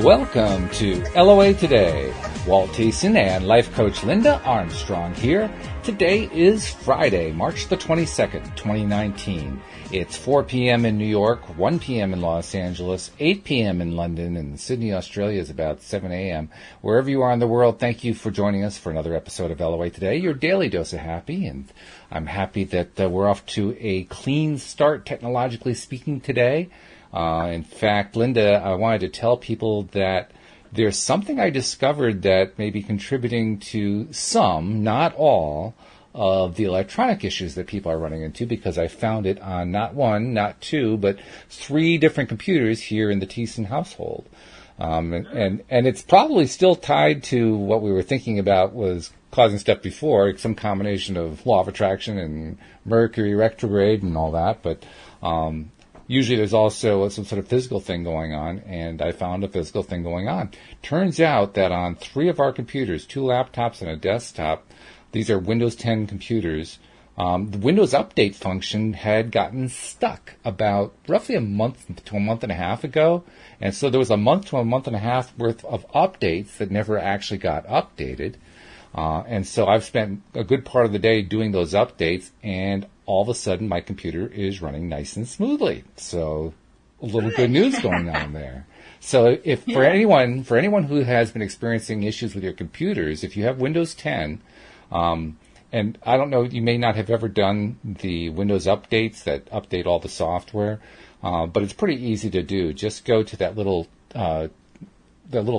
Welcome to LOA Today. Walt Thiessen and life coach Linda Armstrong here. Today is Friday, March the 22nd, 2019. It's 4 p.m. in New York, 1 p.m. in Los Angeles, 8 p.m. in London, and Sydney, Australia is about 7 a.m. Wherever you are in the world, thank you for joining us for another episode of LOA Today, your daily dose of happy. And I'm happy that we're off to a clean start, technologically speaking, today. In fact, Linda, I wanted to tell people that there's something I discovered that may be contributing to some, not all, of the electronic issues that people are running into, because I found it on not one, not two, but 3 different computers here in the Thiessen household. And it's probably still tied to what we were thinking about was causing stuff before, some combination of law of attraction and Mercury retrograde and all that, but usually there's also some sort of physical thing going on, and I found a physical thing going on. Turns out that on 3 of our computers, 2 laptops and a desktop, these are Windows 10 computers, the Windows Update function had gotten stuck about roughly a month to a month and a half ago, and so there was a month to a month and a half worth of updates that never actually got updated. And so I've spent a good part of the day doing those updates, and all of a sudden my computer is running nice and smoothly. So a little good news going on there. So if for anyone who has been experiencing issues with your computers, if you have Windows 10, and I don't know, you may not have ever done the Windows updates that update all the software, but it's pretty easy to do. Just go to that little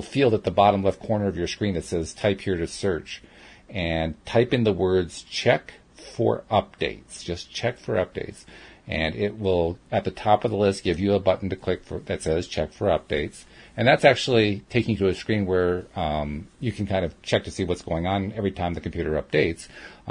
field at the bottom left corner of your screen that says type here to search, and type in the words check for updates. Just check for updates. And it will, at the top of the list, give you a button to click for that says check for updates. And that's actually taking you to a screen where you can kind of check to see what's going on every time the computer updates.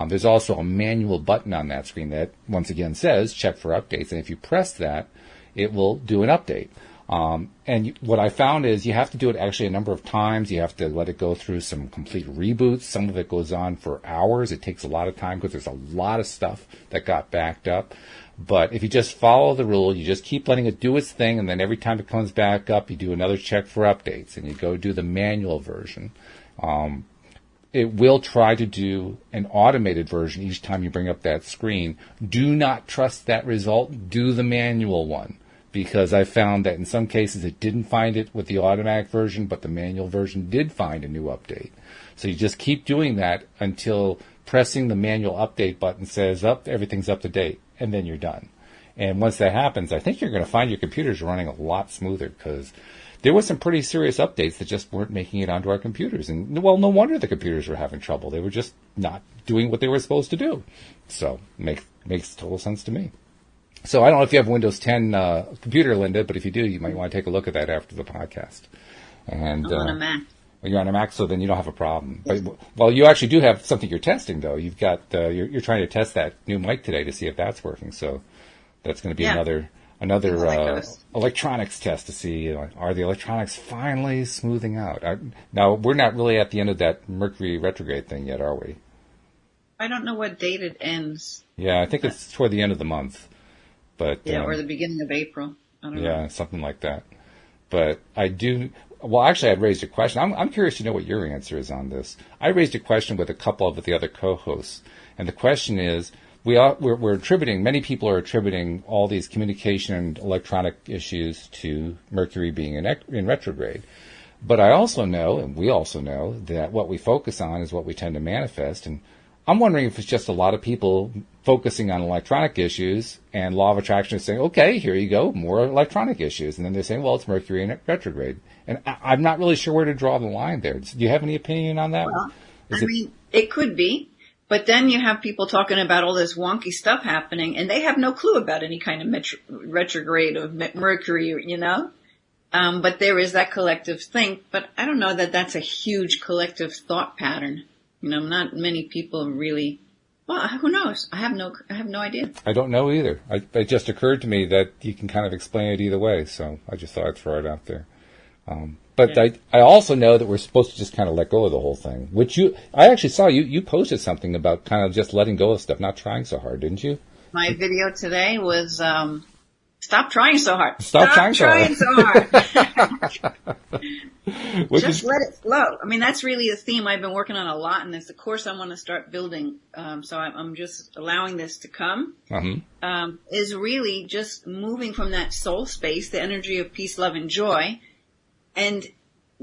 There's also a manual button on that screen that, once again, says check for updates. And if you press that, it will do an update. And what I found is you have to do it actually a number of times. You have to let it go through some complete reboots. Some of it goes on for hours. It takes a lot of time because there's a lot of stuff that got backed up. But if you just follow the rule, you just keep letting it do its thing, and then every time it comes back up, you do another check for updates, and you go do the manual version. It will try to do an automated version each time you bring up that screen. Do not trust that result. Do the manual one, because I found that in some cases it didn't find it with the automatic version, but the manual version did find a new update. So you just keep doing that until pressing the manual update button says, everything's up to date, and then you're done. And once that happens, I think you're going to find your computers running a lot smoother, because there were some pretty serious updates that just weren't making it onto our computers. And, well, no wonder the computers were having trouble. They were just not doing what they were supposed to do. So makes total sense to me. So I don't know if you have a Windows 10 computer, Linda, but if you do, you might want to take a look at that after the podcast. And I'm on a Mac. You're on a Mac, so then you don't have a problem. But, well, you actually do have something you're testing, though. You've got you're trying to test that new mic today to see if that's working. So that's going to be another electronics test to see, are the electronics finally smoothing out. Now, we're not really at the end of that Mercury retrograde thing yet, are we? I don't know what date it ends. Yeah, I think it's toward the end of the month. But or the beginning of April. I don't know. Yeah, something like that. But I do. Well, actually, I'd raised a question. I'm curious to know what your answer is on this. I raised a question with a couple of the other co-hosts, and the question is, we're attributing, many people are attributing all these communication and electronic issues to Mercury being in retrograde. But I also know, and we also know, that what we focus on is what we tend to manifest. And I'm wondering if it's just a lot of people focusing on electronic issues, and law of attraction is saying, okay, here you go, more electronic issues. And then they're saying, well, it's Mercury in retrograde. And I'm not really sure where to draw the line there. Do you have any opinion on that? Well, it could be. But then you have people talking about all this wonky stuff happening, and they have no clue about any kind of retrograde of Mercury, you know. But there is that collective thing. But I don't know that that's a huge collective thought pattern. You know, not many people really. Well, who knows? I have no idea. I don't know either. It just occurred to me that you can kind of explain it either way, so I just thought I'd throw it out there. But yeah. I also know that we're supposed to just kind of let go of the whole thing, which I actually saw you posted something about kind of just letting go of stuff, not trying so hard, didn't you? My video today was stop trying so hard. Stop trying so hard. Just let it flow. I mean, that's really a theme I've been working on a lot, and it's the course I want to start building. So I'm just allowing this to come. Is really just moving from that soul space, the energy of peace, love, and joy, and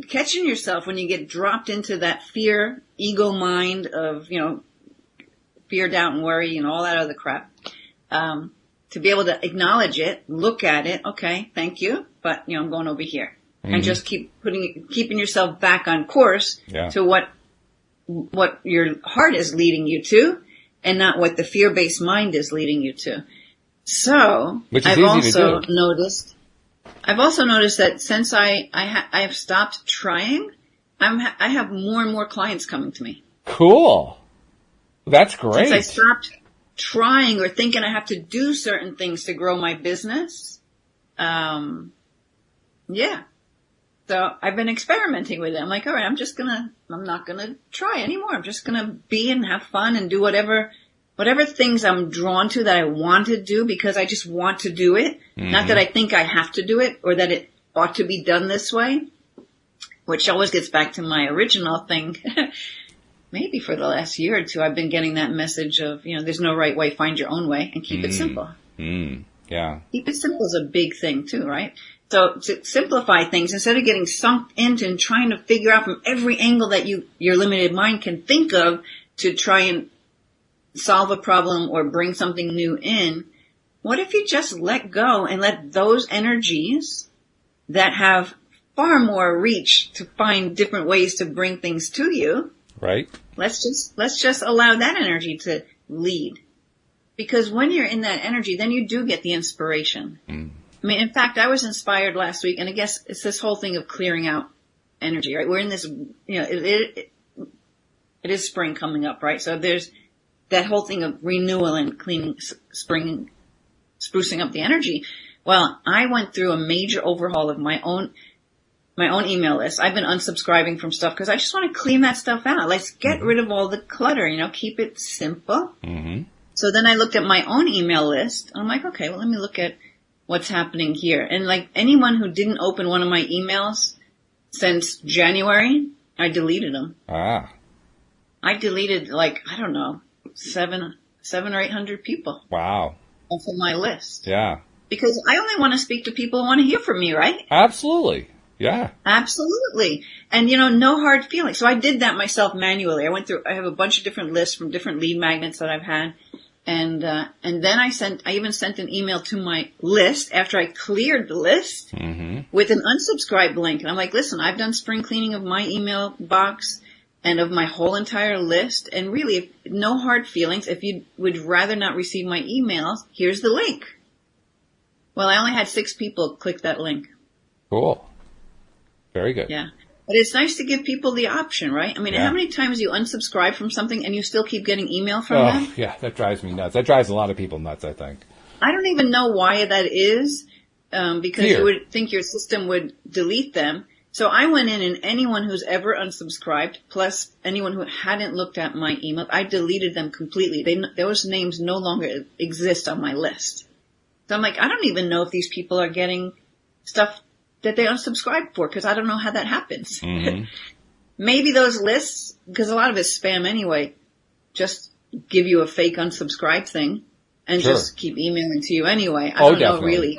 catching yourself when you get dropped into that fear, ego mind of, fear, doubt, and worry, and all that other crap. To be able to acknowledge it, look at it, okay, thank you, but, I'm going over here. And just keeping yourself back on course to what your heart is leading you to, and not what the fear-based mind is leading you to. So, I've also noticed that since I have stopped trying, I have more and more clients coming to me. Cool. That's great. Since I stopped trying or thinking I have to do certain things to grow my business, So I've been experimenting with it. I'm like, all right, I'm not gonna try anymore. I'm just gonna be and have fun and do whatever things I'm drawn to that I want to do because I just want to do it. Not that I think I have to do it or that it ought to be done this way, which always gets back to my original thing. Maybe for the last year or two, I've been getting that message of, there's no right way, find your own way and keep it simple. Yeah. Keep it simple is a big thing too, right? So to simplify things, instead of getting sunk into and trying to figure out from every angle that your limited mind can think of to try and solve a problem or bring something new in, what if you just let go and let those energies that have far more reach to find different ways to bring things to you, right? Let's just allow that energy to lead. Because when you're in that energy, then you do get the inspiration. I mean, in fact, I was inspired last week, and I guess it's this whole thing of clearing out energy, right? We're in this, it is spring coming up, right? So there's that whole thing of renewal and cleaning, spring, sprucing up the energy. Well, I went through a major overhaul of my own email list. I've been unsubscribing from stuff because I just want to clean that stuff out. Let's get rid of all the clutter, keep it simple. So then I looked at my own email list. I'm like, okay, well, let me look at what's happening here. And like anyone who didn't open one of my emails since January, I deleted them. I deleted I don't know, 700 or 800 people. Wow. Off of my list. Yeah. Because I only want to speak to people who want to hear from me, right? Absolutely. Yeah. Absolutely. And no hard feelings. So I did that myself manually. I have a bunch of different lists from different lead magnets that I've had. And then I even sent an email to my list after I cleared the list with an unsubscribe link. And I'm like, listen, I've done spring cleaning of my email box and of my whole entire list. And really, no hard feelings. If you would rather not receive my emails, here's the link. Well, I only had 6 people click that link. Cool. Very good. Yeah. But it's nice to give people the option, right? I mean, how many times you unsubscribe from something and you still keep getting email from them? Yeah, that drives me nuts. That drives a lot of people nuts, I think. I don't even know why that is, because you would think your system would delete them. So I went in and anyone who's ever unsubscribed, plus anyone who hadn't looked at my email, I deleted them completely. Those names no longer exist on my list. So I'm like, I don't even know if these people are getting stuff that they unsubscribe for, because I don't know how that happens. Maybe those lists, because a lot of it's spam anyway, just give you a fake unsubscribe thing and just keep emailing to you anyway. I don't know really.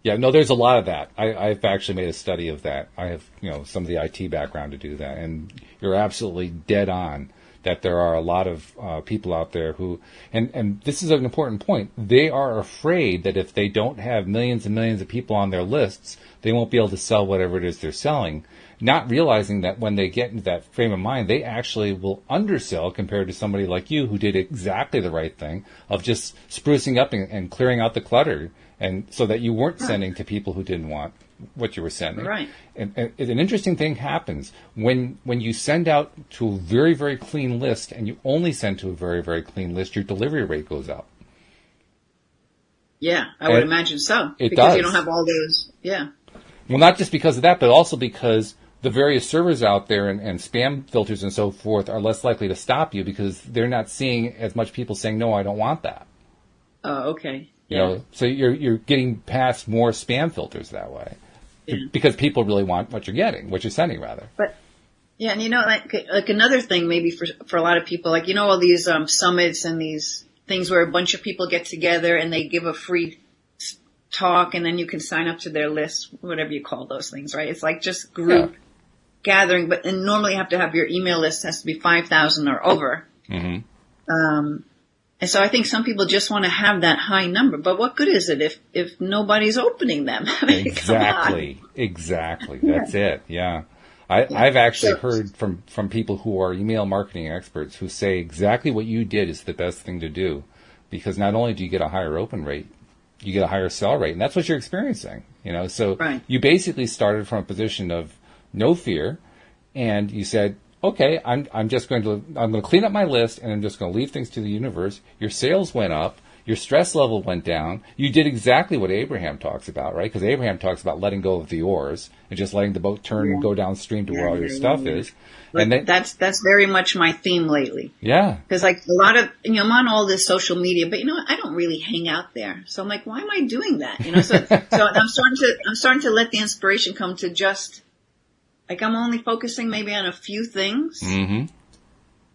Yeah, no, there's a lot of that. I've actually made a study of that. I have, some of the IT background to do that. And you're absolutely dead on that there are a lot of people out there who, and this is an important point, they are afraid that if they don't have millions and millions of people on their lists, they won't be able to sell whatever it is they're selling, not realizing that when they get into that frame of mind, they actually will undersell compared to somebody like you who did exactly the right thing of just sprucing up and clearing out the clutter, and so that you weren't sending to people who didn't want what you were sending. Right. And an interesting thing happens when you send out to a very, very clean list and you only send to a very, very clean list, your delivery rate goes up. Yeah, I would imagine so. It because does. You don't have all those, Well, not just because of that, but also because the various servers out there and spam filters and so forth are less likely to stop you because they're not seeing as much people saying, no, I don't want that. Oh, okay. So you're getting past more spam filters that way. because people really want what you're sending rather. But yeah, and like another thing maybe for a lot of people, like, all these summits and these things where a bunch of people get together and they give a free talk, and then you can sign up to their list, whatever you call those things, right? It's like just group gathering, and normally you have to have your email list has to be 5,000 or over. Mm-hmm. And so I think some people just want to have that high number, but what good is it if nobody's opening them? I mean, Exactly. That's it. Yeah. I've actually heard from people who are email marketing experts who say exactly what you did is the best thing to do, because not only do you get a higher open rate, you get a higher sell rate, and that's what you're experiencing. So you basically started from a position of no fear, and you said, okay, I'm going to clean up my list, and I'm just going to leave things to the universe. Your sales went up. Your stress level went down. You did exactly what Abraham talks about, right? Because Abraham talks about letting go of the oars and just letting the boat turn and go downstream to where all your stuff is. And that's very much my theme lately. Yeah. Because like a lot of, I'm on all this social media, but I don't really hang out there. So I'm like, why am I doing that? So I'm starting to let the inspiration come to just, like, I'm only focusing maybe on a few things. Mm-hmm.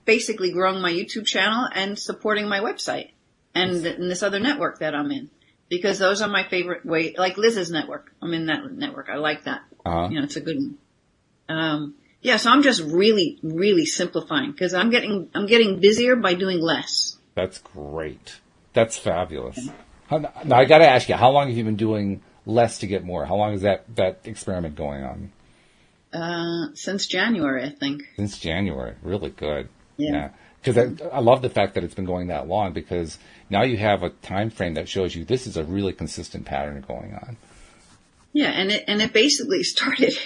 Basically growing my YouTube channel and supporting my website. And this other network that I'm in, because those are my favorite way, like Liz's network. I'm in that network. I like that. Uh-huh. It's a good one. So I'm just really, really simplifying, because I'm getting busier by doing less. That's great. That's fabulous. Now I got to ask you, how long have you been doing less to get more? How long is that experiment going on? Since January, I think. Since January. Really good. Yeah. Because I love the fact that it's been going that long, because now you have a time frame that shows you this is a really consistent pattern going on. Yeah, and it basically started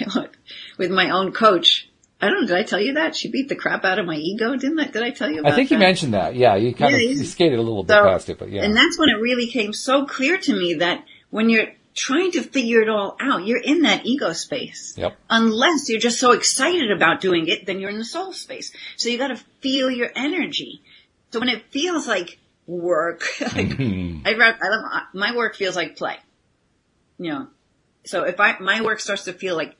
with my own coach. I don't know, did I tell you that? She beat the crap out of my ego, didn't I? Did I tell you about that? I think you mentioned that. Yeah, you kind of you skated a little bit past it, but yeah. And that's when it really came so clear to me that when you're trying to figure it all out, you're in that ego space. Yep. Unless you're just so excited about doing it, then you're in the soul space. So you got to feel your energy. So when it feels like work, my work feels like play. So if my work starts to feel like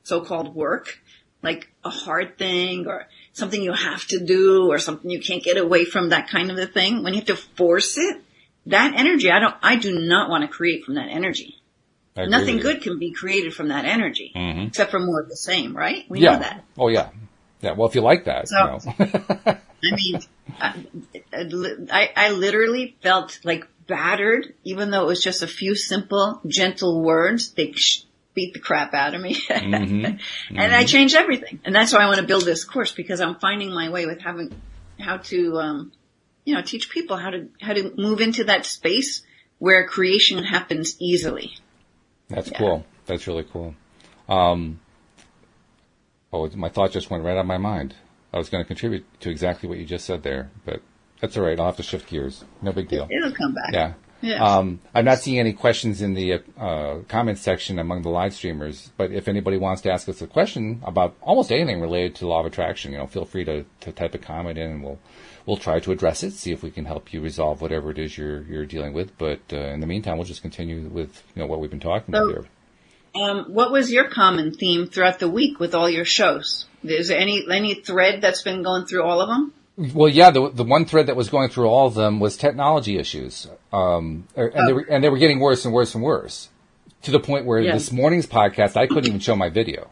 so-called work, like a hard thing or something you have to do or something you can't get away from, that kind of a thing, when you have to force it, that energy, I do not want to create from that energy. Nothing good can be created from that energy, except for more of the same, right? We know that. Oh, yeah. Yeah, well, if you like that, So, I literally felt like battered, even though it was just a few simple, gentle words. They beat the crap out of me. And I changed everything. And that's why I want to build this course, because I'm finding my way with how to, teach people how to move into that space where creation happens easily. That's cool. That's really cool. My thought just went right out of my mind. I was going to contribute to exactly what you just said there, but that's all right. I'll have to shift gears. No big deal. It'll come back. Yeah. Yes. I'm not seeing any questions in the comments section among the live streamers, but if anybody wants to ask us a question about almost anything related to law of attraction, feel free to type a comment in, and we'll try to address it, see if we can help you resolve whatever it is you're dealing with. But in the meantime, we'll just continue with what we've been talking about here. What was your common theme throughout the week with all your shows? Is there any thread that's been going through all of them? Well, yeah, the one thread that was going through all of them was technology issues, and they were getting worse and worse and worse, to the point where this morning's podcast I couldn't even show my video.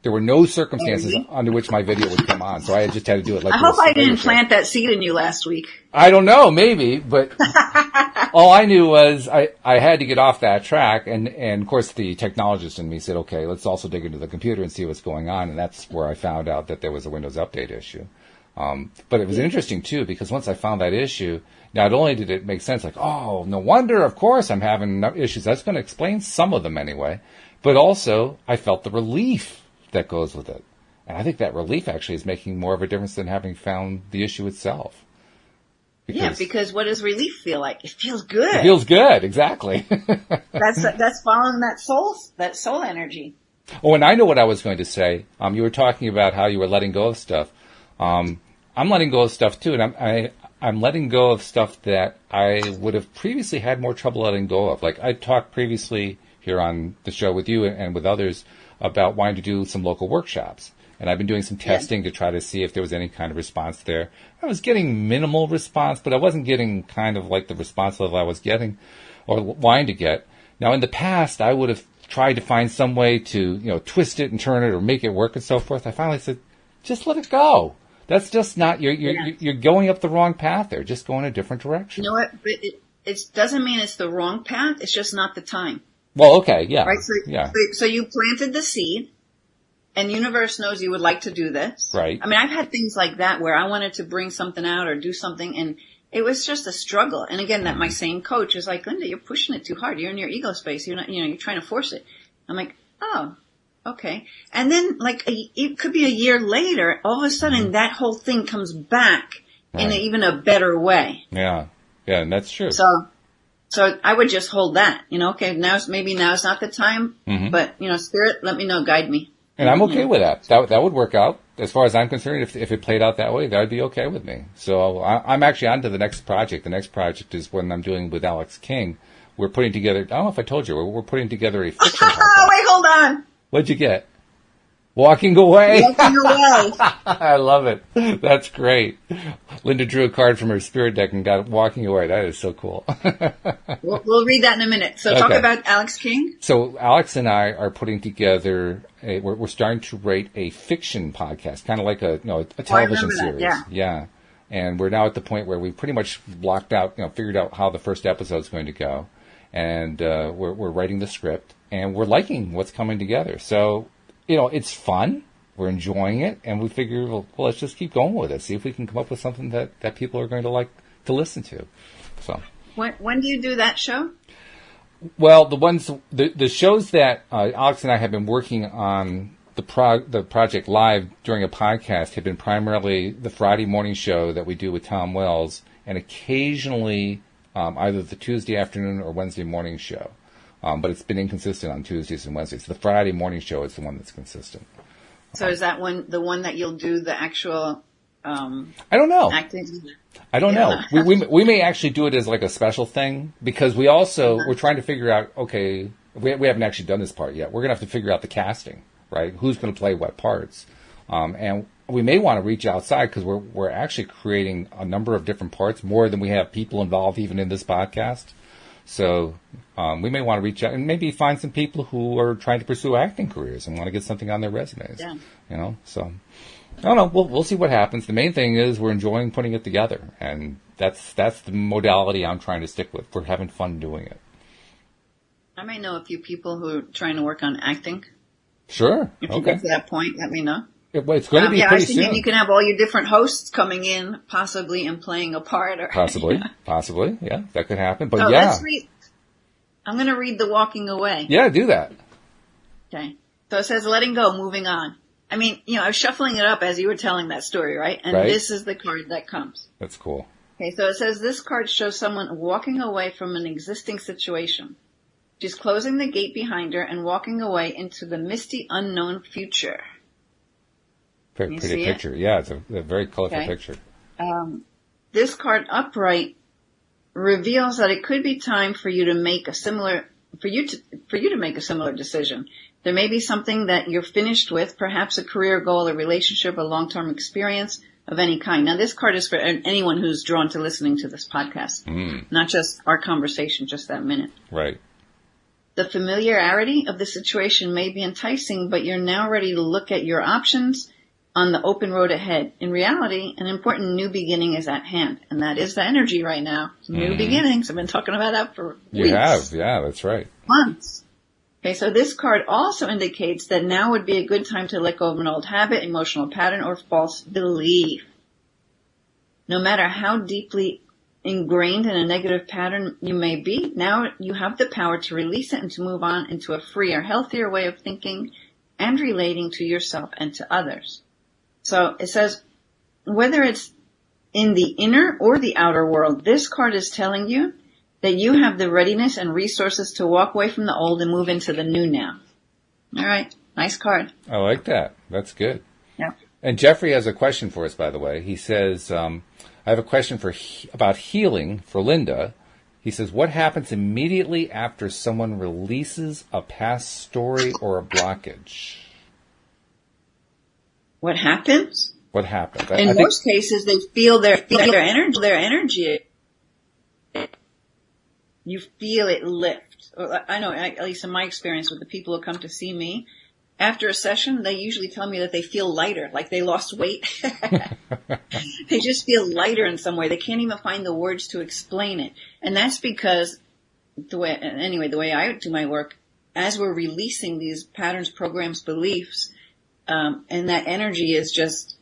There were no circumstances under which my video would come on, so I just had to do it like. I hope I didn't plant that seed in you last week. I don't know, maybe, but all I knew was I had to get off that track, and of course the technologist in me said, okay, let's also dig into the computer and see what's going on, and that's where I found out that there was a Windows Update issue. But it was interesting too, because once I found that issue, not only did it make sense, like, oh, no wonder, of course I'm having issues. That's going to explain some of them anyway. But also, I felt the relief that goes with it. And I think that relief actually is making more of a difference than having found the issue itself. Because what does relief feel like? It feels good. It feels good, exactly. That's following that soul energy. Oh, and I know what I was going to say. You were talking about how you were letting go of stuff. I'm letting go of stuff too, and I'm letting go of stuff that I would have previously had more trouble letting go of. Like I talked previously here on the show with you and with others about wanting to do some local workshops. And I've been doing some testing to try to see if there was any kind of response there. I was getting minimal response, but I wasn't getting kind of like the response level I was getting or wanting to get. Now, in the past, I would have tried to find some way to, twist it and turn it or make it work and so forth. I finally said, just let it go. That's just not, you're going up the wrong path there. Just go in a different direction. You know what? But it doesn't mean it's the wrong path. It's just not the time. Well, okay, yeah. Right? So you planted the seed. And the universe knows you would like to do this. Right. I mean, I've had things like that where I wanted to bring something out or do something, and it was just a struggle. And again, that my same coach is like, Linda, you're pushing it too hard. You're in your ego space. You're not, you're trying to force it. I'm like, oh, okay. And then it could be a year later, all of a sudden that whole thing comes back in even a better way. Yeah. Yeah. And that's true. So I would just hold that, okay, maybe now's not the time, but Spirit, let me know, guide me. And I'm okay with that. That would work out. As far as I'm concerned, if it played out that way, that would be okay with me. So I'm actually on to the next project. The next project is one I'm doing with Alex King. We're putting together, I don't know if I told you, we're putting together a fiction podcast. Wait, hold on. What'd you get? Walking Away. Walking Away. I love it. That's great. Linda drew a card from her spirit deck and got Walking Away. That is so cool. We'll read that in a minute. So talk about Alex King. So Alex and I are putting together, we're starting to write a fiction podcast, kind of like a television series. Yeah. And we're now at the point where we pretty much blocked out, figured out how the first episode is going to go. And we're writing the script and we're liking what's coming together. So, it's fun. We're enjoying it, and we figure, well, let's just keep going with it. See if we can come up with something that people are going to like to listen to. So, when do you do that show? Well, the shows that Alex and I have been working on the project live during a podcast have been primarily the Friday morning show that we do with Tom Wells, and occasionally either the Tuesday afternoon or Wednesday morning show. But it's been inconsistent on Tuesdays and Wednesdays. The Friday morning show is the one that's consistent. So is that the one that you'll do the actual I don't know. acting? I don't know. We may actually do it as like a special thing because we're trying to figure out, okay, we haven't actually done this part yet. We're going to have to figure out the casting, right? Who's going to play what parts? And we may want to reach outside because we're actually creating a number of different parts, more than we have people involved even in this podcast. So we may want to reach out and maybe find some people who are trying to pursue acting careers and want to get something on their resumes. Yeah. So I don't know. We'll see what happens. The main thing is we're enjoying putting it together, and that's the modality I'm trying to stick with. We're having fun doing it. I may know a few people who are trying to work on acting. Sure. If you get to that point, let me know. It's going to be pretty soon. And you can have all your different hosts coming in, possibly, and playing a part. Possibly, yeah, that could happen. But let's read. I'm going to read the Walking Away. Yeah, do that. Okay. So it says, letting go, moving on. I mean, I was shuffling it up as you were telling that story, right? And this is the card that comes. That's cool. Okay, so it says this card shows someone walking away from an existing situation. She's closing the gate behind her and walking away into the misty, unknown future. Pretty picture. Yeah, it's a very colorful picture. This card upright reveals that it could be time for you to make a similar decision. There may be something that you're finished with, perhaps a career goal, a relationship, a long-term experience of any kind. Now, this card is for anyone who's drawn to listening to this podcast, not just our conversation, just that minute. Right. The familiarity of the situation may be enticing, but you're now ready to look at your options on the open road ahead. In reality, an important new beginning is at hand, and that is the energy right now. New beginnings. I've been talking about that for weeks. You have, yeah, that's right. Months. Okay, so this card also indicates that now would be a good time to let go of an old habit, emotional pattern, or false belief. No matter how deeply ingrained in a negative pattern you may be, now you have the power to release it and to move on into a freer, healthier way of thinking and relating to yourself and to others. So it says, whether it's in the inner or the outer world, this card is telling you that you have the readiness and resources to walk away from the old and move into the new now. All right. Nice card. I like that. That's good. Yeah. And Jeffrey has a question for us, by the way. He says, I have a question about healing for Linda. He says, what happens immediately after someone releases a past story or a blockage? What happens? What happens? In most cases, they feel their energy. You feel it lift. I know, at least in my experience with the people who come to see me, after a session, they usually tell me that they feel lighter, like they lost weight. They just feel lighter in some way. They can't even find the words to explain it. And that's because the way I do my work, as we're releasing these patterns, programs, beliefs, and that energy is just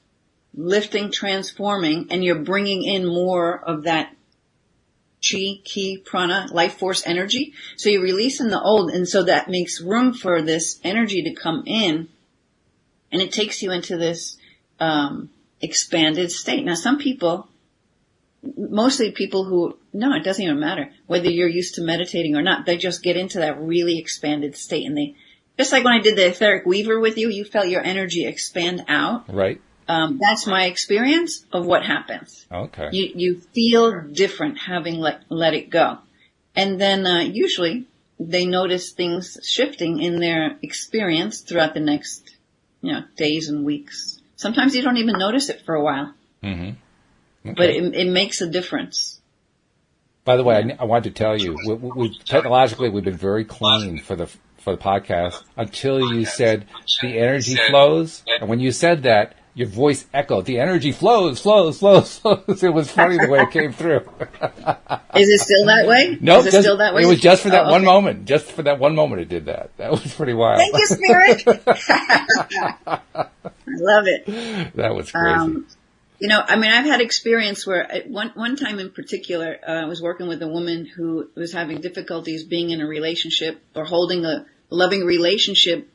lifting, transforming, and you're bringing in more of that chi, ki, prana, life force energy. So you're releasing the old, and so that makes room for this energy to come in, and it takes you into this expanded state. Now, some people, mostly people who, no, it doesn't even matter whether you're used to meditating or not, they just get into that really expanded state, and they, just like when I did the etheric weaver with you, you felt your energy expand out. Right. That's my experience of what happens. Okay. You feel different having let it go. And then, usually they notice things shifting in their experience throughout the next, days and weeks. Sometimes you don't even notice it for a while. Mm-hmm. Okay. But it makes a difference. By the way, I wanted to tell you, technologically, we've been very clean for the podcast until you said the energy flows. And when you said that, your voice echoed. The energy flows. It was funny the way it came through. Is it still that way? No, Is it still that way? It was just for that one moment. Just for that one moment it did that. That was pretty wild. Thank you, Spirit. I love it. That was crazy. I've had experience where one time in particular, I was working with a woman who was having difficulties being in a relationship or holding a loving relationship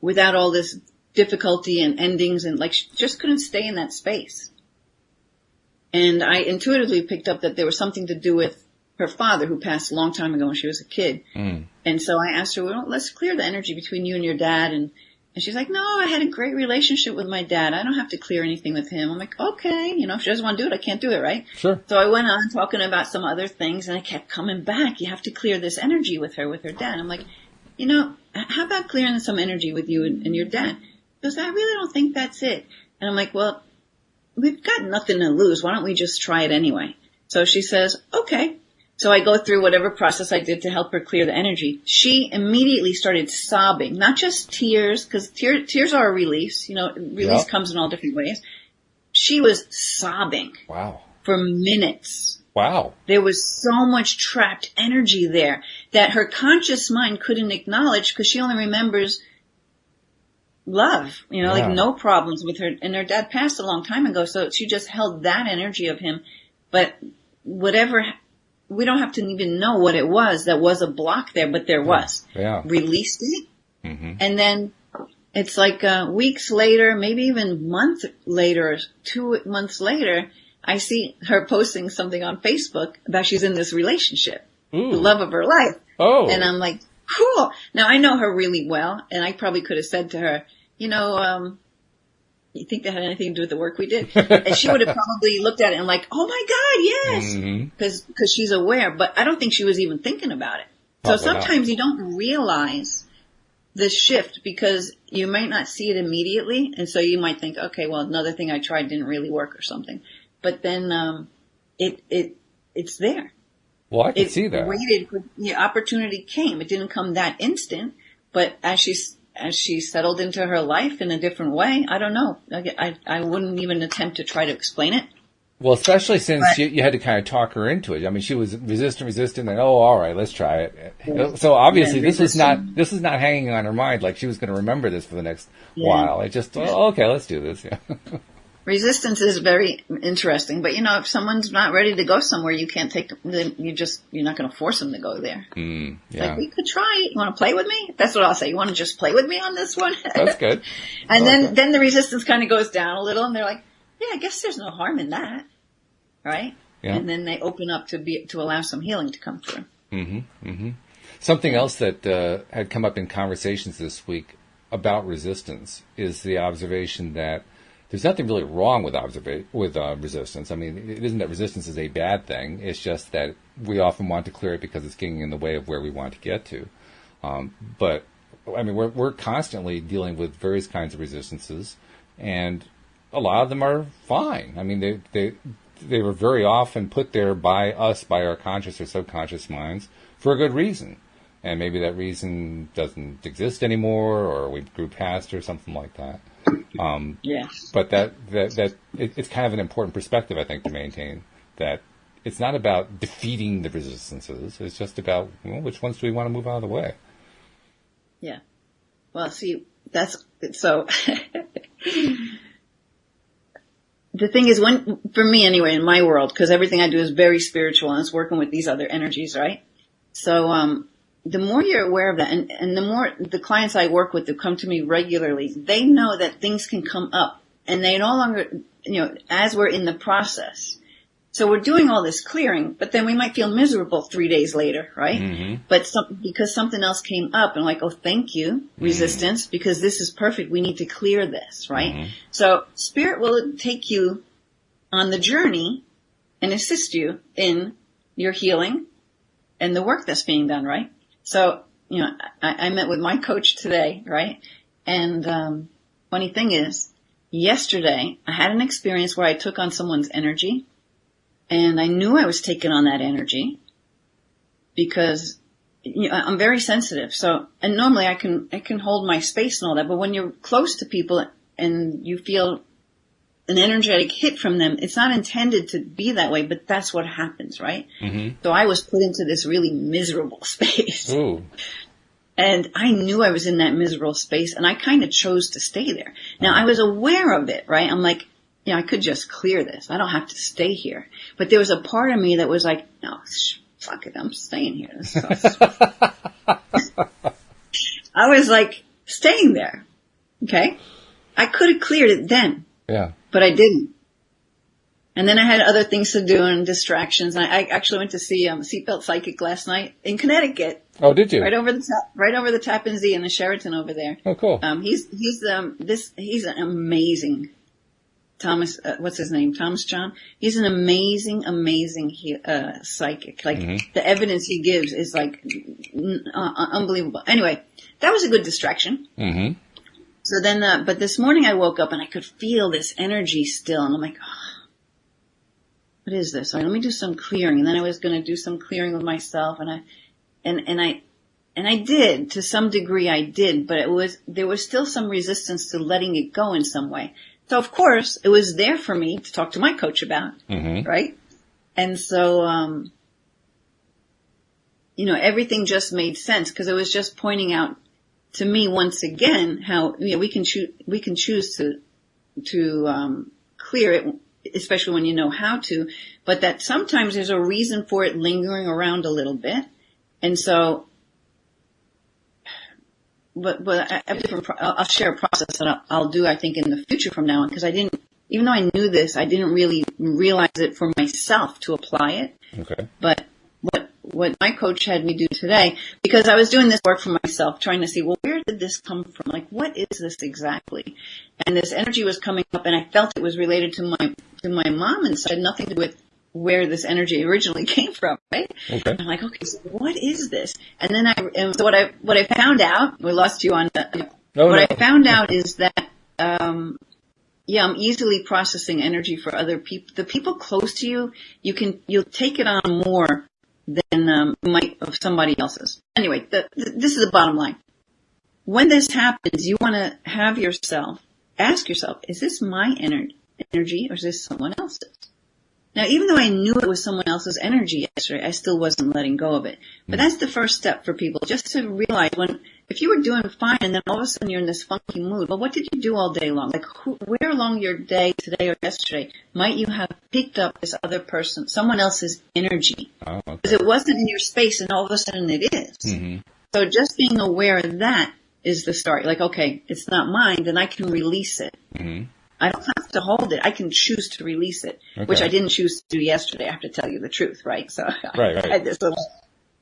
without all this difficulty and endings, and she just couldn't stay in that space. And I intuitively picked up that there was something to do with her father, who passed a long time ago when she was a kid. And so I asked her, well, let's clear the energy between you and your dad. And she's like, no, I had a great relationship with my dad. I don't have to clear anything with him. I'm like, okay, if she doesn't want to do it, I can't do it, right? Sure. So I went on talking about some other things, and I kept coming back. You have to clear this energy with her dad. I'm like, how about clearing some energy with you and your dad? She goes, I really don't think that's it. And I'm like, well, we've got nothing to lose. Why don't we just try it anyway? So she says, okay. So I go through whatever process I did to help her clear the energy. She immediately started sobbing, not just tears, because tears are a release. Release comes in all different ways. She was sobbing. Wow. For minutes. Wow. There was so much trapped energy there that her conscious mind couldn't acknowledge, because she only remembers love, no problems with her. And her dad passed a long time ago, so she just held that energy of him. But whatever, we don't have to even know what it was that was a block there, but there was. Yeah. Released it. Mm-hmm. And then it's like weeks later, maybe even months later, 2 months later, I see her posting something on Facebook about she's in this relationship. Ooh. The love of her life. Oh. And I'm like, cool. Now I know her really well, and I probably could have said to her, you think that had anything to do with the work we did? And she would have probably looked at it and like, oh my God, yes. Because she's aware, but I don't think she was even thinking about it. So sometimes you don't realize the shift because you might not see it immediately. And so you might think, okay, well, another thing I tried didn't really work or something. But then, it's there. Well, I can see that. The opportunity came. It didn't come that instant, but as she settled into her life in a different way, I don't know. I wouldn't even attempt to try to explain it. Well, especially since you had to kind of talk her into it. I mean, she was resistant, and all right, let's try it. Yeah. So obviously, this is not hanging on her mind like she was going to remember this for the next while. It just okay, let's do this. Yeah. Resistance is very interesting, but if someone's not ready to go somewhere, you can't take them. You're not going to force them to go there. Yeah. Like, we could try it. You want to play with me? That's what I'll say. You want to just play with me on this one? That's good. And then the resistance kind of goes down a little, and they're like, yeah, I guess there's no harm in that, right? Yeah. And then they open up to allow some healing to come through. Mm-hmm. Mm-hmm. Something else that had come up in conversations this week about resistance is the observation that there's nothing really wrong with resistance. I mean, it isn't that resistance is a bad thing. It's just that we often want to clear it because it's getting in the way of where we want to get to. But I mean, we're constantly dealing with various kinds of resistances, and a lot of them are fine. I mean, they were very often put there by us, by our conscious or subconscious minds, for a good reason. And maybe that reason doesn't exist anymore, or we grew past it, or something like that. But it's kind of an important perspective, I think, to maintain, that it's not about defeating the resistances. It's just about, well, which ones do we want to move out of the way? Yeah. Well, see, that's so. The thing is, for me anyway, in my world, because everything I do is very spiritual and it's working with these other energies, right? So, the more you're aware of that, and the more the clients I work with that come to me regularly, they know that things can come up, and they no longer, as we're in the process. So we're doing all this clearing, but then we might feel miserable 3 days later, right? Mm-hmm. But because something else came up, and like, oh, thank you, resistance, because this is perfect. We need to clear this, right? Mm-hmm. So Spirit will take you on the journey and assist you in your healing and the work that's being done, right? So, I met with my coach today, right? And funny thing is, yesterday I had an experience where I took on someone's energy, and I knew I was taking on that energy because I'm very sensitive. So, and normally I can hold my space and all that, but when you're close to people and you feel an energetic hit from them, it's not intended to be that way, but that's what happens, right? Mm-hmm. So I was put into this really miserable space. Ooh. And I knew I was in that miserable space, and I kind of chose to stay there. Now, I was aware of it, right? I'm like, I could just clear this. I don't have to stay here. But there was a part of me that was like, no, fuck it, I'm staying here. I was like, staying there. Okay? I could have cleared it then. Yeah. But I didn't. And then I had other things to do and distractions. And I actually went to see Seatbelt Psychic last night in Connecticut. Oh, did you? Right over the Tappan Zee in the Sheraton over there. Oh, cool. He's an amazing Thomas. What's his name? Thomas John. He's an amazing psychic. Like the evidence he gives is like unbelievable. Anyway, that was a good distraction. Mm-hmm. So then, but this morning I woke up and I could feel this energy still, and I'm like, oh, what is this? All right, let me do some clearing. And then I was going to do some clearing with myself, and I did, to some degree I did, but there was still some resistance to letting it go in some way. So of course it was there for me to talk to my coach about, right? And so, everything just made sense because it was just pointing out to me once again how we can choose to clear it, especially when you know how to, but that sometimes there's a reason for it lingering around a little bit. And so, but I'll share a process that I'll do, I think, in the future from now on, because even though I knew this, I didn't really realize it for myself to apply it. Okay. But what my coach had me do today, because I was doing this work for myself, trying to see, well, where did this come from? Like, what is this exactly? And this energy was coming up, and I felt it was related to my mom, and so it had nothing to do with where this energy originally came from, right? Okay. I'm like, okay, so what is this? And then so what I found out, we lost you on the, I found out is that, I'm easily processing energy for other people. The people close to you, you'll take it on more than might of somebody else's. Anyway, this is the bottom line. When this happens, you want to ask yourself, is this my energy or is this someone else's? Now, even though I knew it was someone else's energy yesterday, I still wasn't letting go of it. But that's the first step for people, just to realize if you were doing fine and then all of a sudden you're in this funky mood, well, what did you do all day long? Like, where along your day, today or yesterday, might you have picked up this other person, someone else's energy? Oh, okay. Because it wasn't in your space and all of a sudden it is. Mm-hmm. So just being aware of that is the start. Like, okay, it's not mine, then I can release it. Mm-hmm. I don't have to hold it. I can choose to release it, which I didn't choose to do yesterday. I have to tell you the truth, right? So right.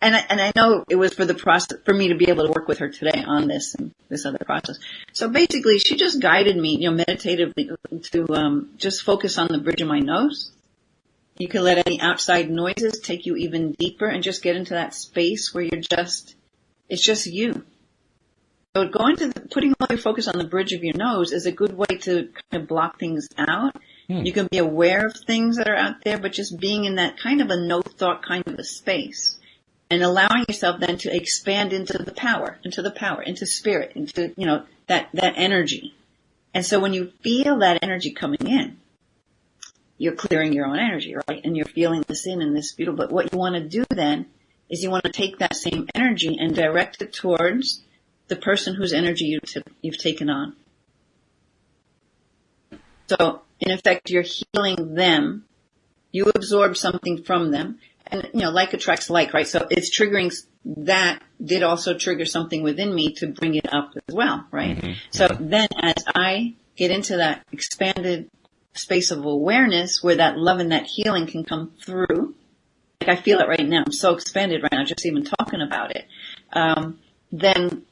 I and I know it was for the process, for me to be able to work with her today on this and this other process. So basically, she just guided me, meditatively to, just focus on the bridge of my nose. You can let any outside noises take you even deeper and just get into that space where it's just you. So putting all your focus on the bridge of your nose is a good way to kind of block things out. You can be aware of things that are out there, but just being in that kind of a no thought kind of a space and allowing yourself then to expand into the power, into spirit, into, that energy. And so when you feel that energy coming in, you're clearing your own energy, right? And you're feeling this in and this beautiful. But what you want to do then is you want to take that same energy and direct it towards the person whose energy you've taken on. So, in effect, you're healing them. You absorb something from them. And, like attracts like, right? So it's triggering, that did also trigger something within me to bring it up as well, right? Mm-hmm. So then as I get into that expanded space of awareness where that love and that healing can come through, like I feel it right now. I'm so expanded right now, just even talking about it. Then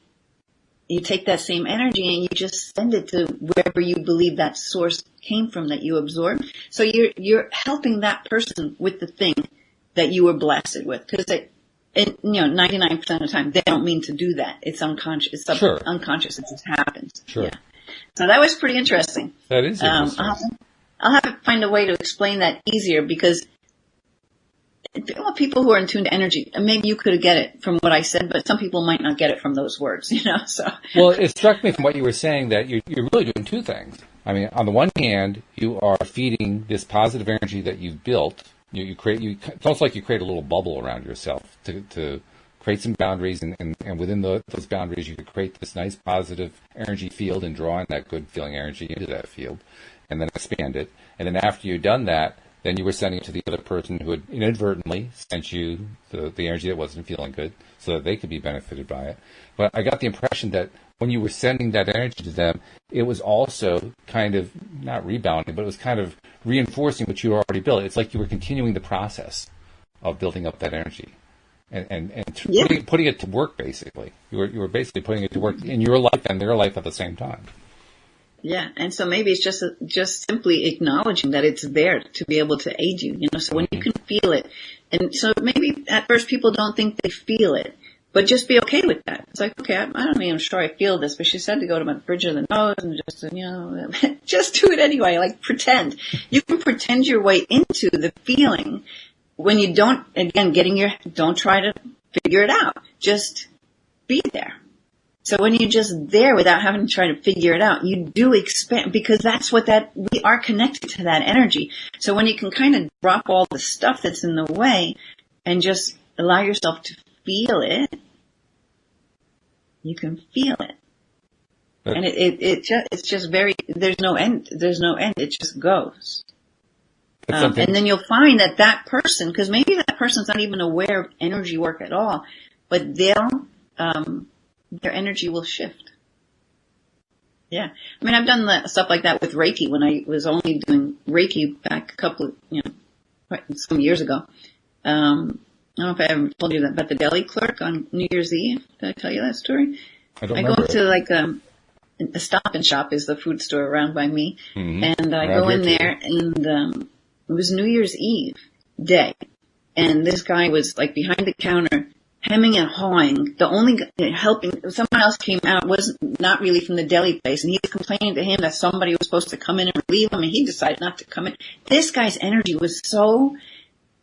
you take that same energy and you just send it to wherever you believe that source came from that you absorbed. So you're helping that person with the thing that you were blasted with. Because 99% of the time, they don't mean to do that. It's unconscious. It's unconscious. It just happens. Sure. Yeah. So that was pretty interesting. That is interesting. I'll have to find a way to explain that easier because people who are in tune to energy, and maybe you could get it from what I said, but some people might not get it from those words, so. Well, it struck me from what you were saying that you're really doing two things. I mean, on the one hand, you are feeding this positive energy that you've built. It's almost like you create a little bubble around yourself to create some boundaries, and within those boundaries, you could create this nice positive energy field and draw in that good feeling energy into that field, and then expand it. And then after you've done that, then you were sending it to the other person who had inadvertently sent you the energy that wasn't feeling good so that they could be benefited by it. But I got the impression that when you were sending that energy to them, it was also kind of, not rebounding, but it was kind of reinforcing what you already built. It's like you were continuing the process of building up that energy and putting it to work, basically. You were basically putting it to work in your life and their life at the same time. Yeah, and so maybe it's just simply acknowledging that it's there to be able to aid you, so when you can feel it. And so maybe at first people don't think they feel it, but just be okay with that. It's like, okay, I'm sure I feel this, but she said to go to my bridge of the nose and just, just do it anyway, like pretend. You can pretend your way into the feeling when you don't, again, don't try to figure it out. Just be there. So when you're just there without having to try to figure it out, you do expand, because that's we are connected to that energy. So when you can kind of drop all the stuff that's in the way and just allow yourself to feel it, you can feel it. And it's just very, there's no end, it just goes. And then you'll find that person, because maybe that person's not even aware of energy work at all, but their energy will shift. Yeah. I mean, I've done stuff like that with Reiki when I was only doing Reiki back some years ago. I don't know if I ever told you that, but the deli clerk on New Year's Eve, did I tell you that story? I go into a Stop and Shop is the food store around by me. Mm-hmm. And I go in there and, it was New Year's Eve day. And this guy was like behind the counter, hemming and hawing. The only helping, someone else came out, was not really from the deli place, and he was complaining to him that somebody was supposed to come in and relieve him, and he decided not to come in. This guy's energy was so,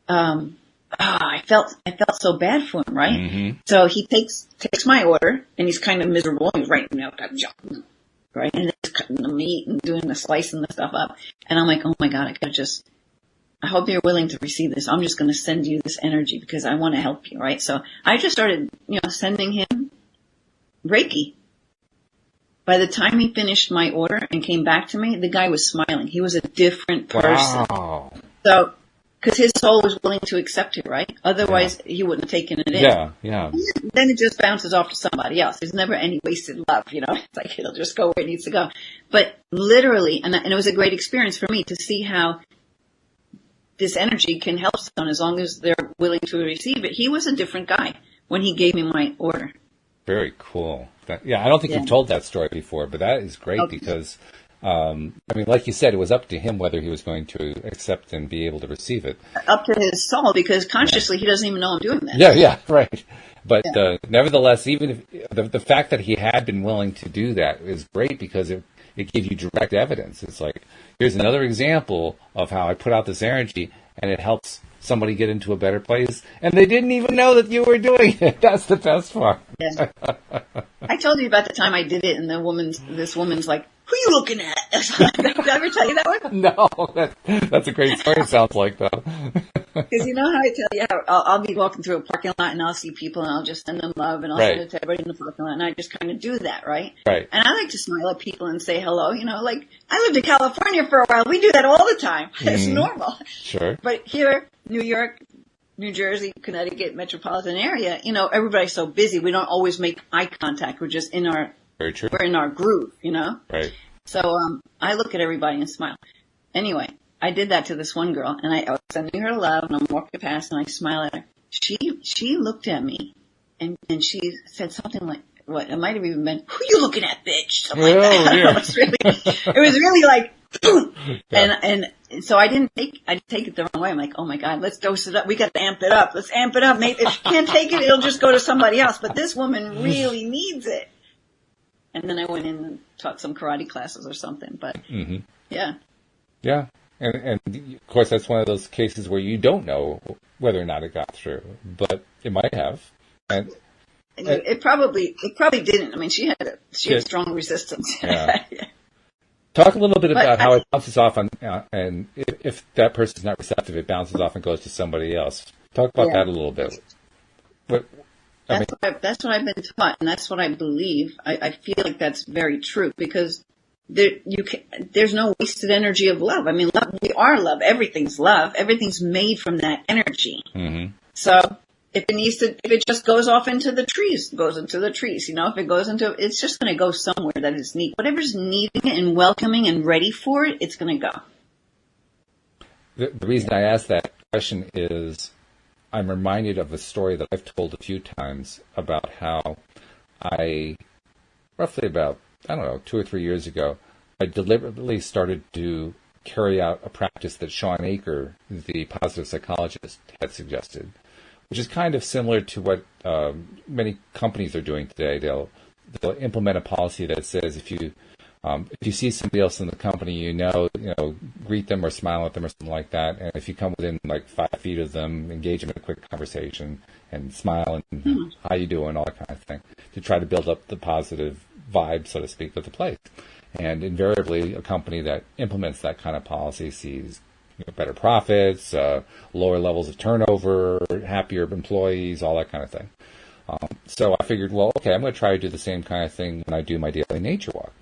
I felt so bad for him, right? Mm-hmm. So he takes my order, and he's kind of miserable. He's writing out that junk, right? And he's cutting the meat and doing the slicing the stuff up. And I'm like, oh my God, I hope you're willing to receive this. I'm just going to send you this energy because I want to help you, right? So I just started, sending him Reiki. By the time he finished my order and came back to me, the guy was smiling. He was a different person. Wow. So, because his soul was willing to accept it, right? Otherwise, he wouldn't have taken it in. Yeah. Then it just bounces off to somebody else. There's never any wasted love, It's like it'll just go where it needs to go. But literally, and it was a great experience for me to see how this energy can help someone as long as they're willing to receive it. He was a different guy when he gave me my order. Very cool. I don't think you've told that story before, but that is great because, I mean, like you said, it was up to him whether he was going to accept and be able to receive it. Up to his soul, because consciously he doesn't even know I'm doing that. Yeah, right. But nevertheless, even if the fact that he had been willing to do that is great because it gives you direct evidence. It's like, here's another example of how I put out this energy and it helps somebody get into a better place, and they didn't even know that you were doing it. That's the best part. Yeah. I told you about the time I did it, and this woman's like, "Who are you looking at?" Did I ever tell you that one? No, that's a great story. It sounds like though. Because you know how I tell you how I'll be walking through a parking lot and I'll see people and I'll just send them love and I'll send it to everybody in the parking lot, and I just kind of do that, right? Right. And I like to smile at people and say hello. You know, like I lived in California for a while. We do that all the time. It's normal. Sure. But here, New York, New Jersey, Connecticut, metropolitan area, you know, everybody's so busy. We don't always make eye contact. We're just in our, Very true. We're in our groove, you know? Right. So, I look at everybody and smile. Anyway, I did that to this one girl, and I was sending her love, and I'm walking past, and I smile at her. She looked at me, and she said something like, what, it might have even been, "Who you looking at, bitch?" Something like that. Yeah. It was really like, and so I didn't take it the wrong way. I'm like, oh my God, let's dose it up. We got to amp it up. Let's amp it up. Maybe if you can't take it, it'll just go to somebody else. But this woman really needs it. And then I went in and taught some karate classes or something. But yeah. Yeah. And of course, that's one of those cases where you don't know whether or not it got through, but it might have. And it probably didn't. I mean, she had strong resistance. Yeah. Talk a little bit about how it bounces off on, and if that person's not receptive, it bounces off and goes to somebody else. Talk about that a little bit. That's what I've been taught, and that's what I believe. I feel like that's very true because there's no wasted energy of love. I mean, love, we are love. Everything's love. Everything's made from that energy. Mm-hmm. So if it just goes off into the trees, goes into the trees. You know, if it goes into, it's just going to go somewhere that is neat. Whatever's needing it and welcoming and ready for it, it's going to go. The reason I ask that question is I'm reminded of a story that I've told a few times about how roughly about, 2 or 3 years ago, I deliberately started to carry out a practice that Sean Aker, the positive psychologist, had suggested, which is kind of similar to what many companies are doing today. They'll implement a policy that says if you see somebody else in the company, greet them or smile at them or something like that. And if you come within like 5 feet of them, engage them in a quick conversation and smile and how you doing, all that kind of thing, to try to build up the positive vibe, so to speak, of the place. And invariably, a company that implements that kind of policy sees better profits, lower levels of turnover, happier employees, all that kind of thing. So I figured, well, okay, I'm going to try to do the same kind of thing when I do my daily nature walk.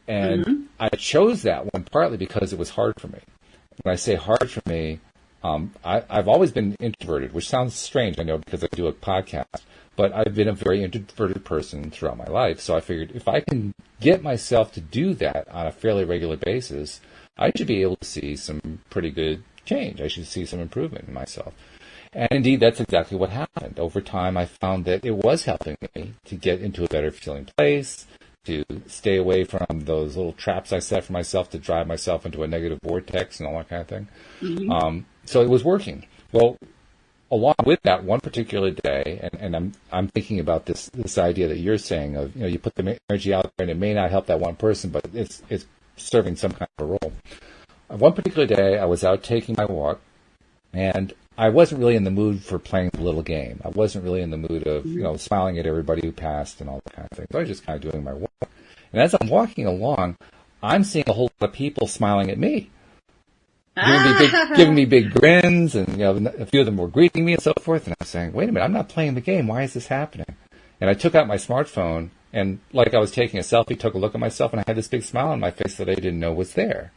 And I chose that one partly because it was hard for me. When I say hard for me, I've always been introverted, which sounds strange, I know, because I do a podcast. But I've been a very introverted person throughout my life. So I figured if I can get myself to do that on a fairly regular basis, I should be able to see some pretty good change. I should see some improvement in myself. And indeed, that's exactly what happened. Over time, I found that it was helping me to get into a better feeling place, to stay away from those little traps I set for myself to drive myself into a negative vortex and all that kind of thing. Mm-hmm. So it was working. Well, along with that, one particular day, and I'm thinking about this idea that you're saying of, you put the energy out there and it may not help that one person, but it's serving some kind of a role. One particular day, I was out taking my walk, and I wasn't really in the mood for playing the little game. I wasn't really in the mood of, smiling at everybody who passed and all that kind of thing. So I was just kind of doing my walk. And as I'm walking along, I'm seeing a whole lot of people smiling at me. Giving me big grins, and a few of them were greeting me and so forth. And I was saying, "Wait a minute, I'm not playing the game. Why is this happening?" And I took out my smartphone, and like I was taking a selfie, took a look at myself, and I had this big smile on my face that I didn't know was there.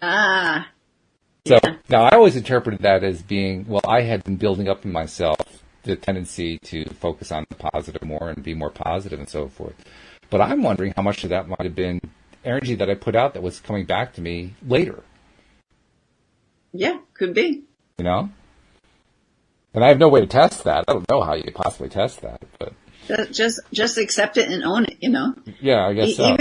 So now I always interpreted that as being, well, I had been building up in myself the tendency to focus on the positive more and be more positive and so forth. But I'm wondering how much of that might have been energy that I put out that was coming back to me later. Yeah, could be. You know? And I have no way to test that. I don't know how you could possibly test that, but Just accept it and own it, you know? yeah, I guess so.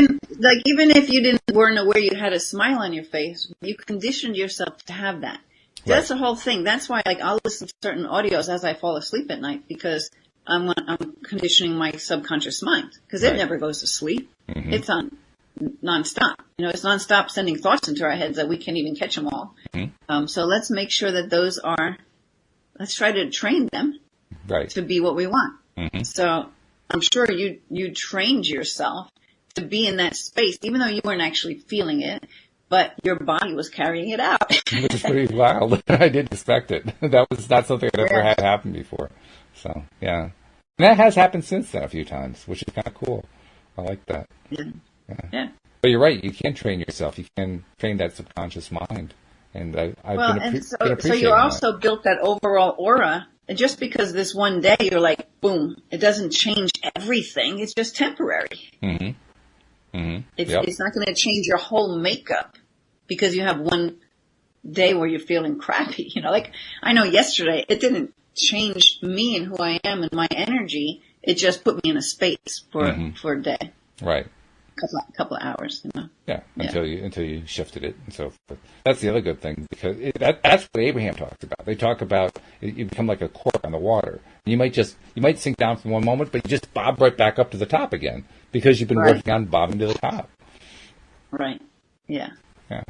Even if you weren't aware you had a smile on your face, you conditioned yourself to have that. That's the whole thing. That's why, like, I'll listen to certain audios as I fall asleep at night because I'm conditioning my subconscious mind because it never goes to sleep. Mm-hmm. It's on nonstop. You know, it's nonstop sending thoughts into our heads that we can't even catch them all. Mm-hmm. So let's make sure that let's try to train them to be what we want. Mm-hmm. So I'm sure you trained yourself to be in that space, even though you weren't actually feeling it, but your body was carrying it out. Which is pretty wild. I didn't expect it. That was not something I'd ever had happen before. So, yeah. And that has happened since then a few times, which is kind of cool. I like that. Yeah. But you're right. You can train yourself. You can train that subconscious mind. And I've been appreciating so you also built that overall aura. And just because this one day you're like, boom, it doesn't change everything. It's just temporary. Mm-hmm. Mm-hmm. It's not going to change your whole makeup because you have one day where you're feeling crappy. You know, like I know yesterday it didn't change me and who I am and my energy. It just put me in a space for a day. Right. Couple of hours, you know. Yeah, until you shifted it and so forth. That's the other good thing because that's what Abraham talks about. They talk about you become like a cork on the water. You might sink down for one moment, but you just bob right back up to the top again because you've been working on bobbing to the top. Right. Yeah. Yeah.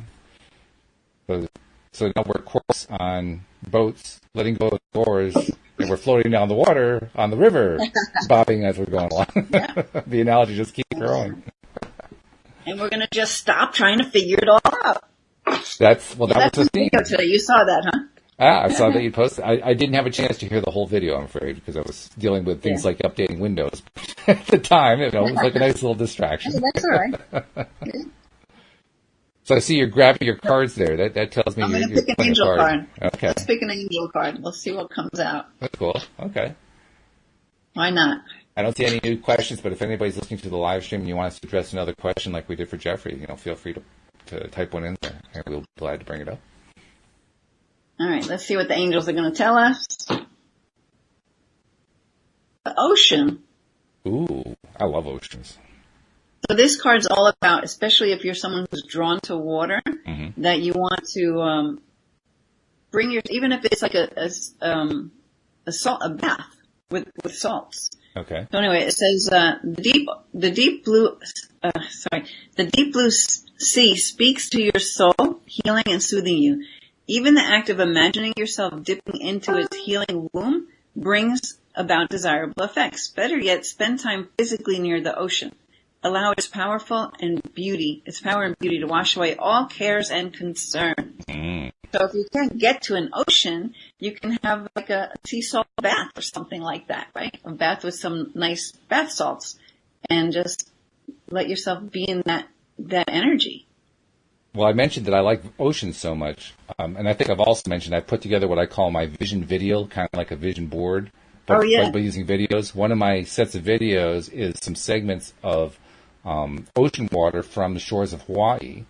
So now we're corks on boats, letting go of the oars, and we're floating down the water on the river, bobbing as we're going along. The analogy just keeps growing. And we're going to just stop trying to figure it all out. That was the theme. Today. You saw that, huh? I saw that you posted. I didn't have a chance to hear the whole video, I'm afraid, because I was dealing with things like updating Windows. At the time, it was like a nice little distraction. That's all right. So I see you're grabbing your cards there. That tells me I'm you're going to pick an angel card. Okay. Let's pick an angel card. We'll see what comes out. That's cool. Okay. Why not? I don't see any new questions, but if anybody's listening to the live stream and you want us to address another question like we did for Jeffrey, feel free to type one in there, and we'll be glad to bring it up. All right, let's see what the angels are going to tell us. The ocean. Ooh, I love oceans. So this card's all about, especially if you're someone who's drawn to water, that you want to bring even if it's like a bath with salts. Okay. So anyway, it says the deep blue sea speaks to your soul, healing and soothing you. Even the act of imagining yourself dipping into its healing womb brings about desirable effects. Better yet, spend time physically near the ocean. Allow its power and beauty to wash away all cares and concerns. So if you can't get to an ocean, you can have like a sea salt bath or something like that, right? A bath with some nice bath salts and just let yourself be in that energy. Well, I mentioned that I like oceans so much. And I think I've also mentioned I put together what I call my vision video, kind of like a vision board. But by using videos. One of my sets of videos is some segments of ocean water from the shores of Hawaii.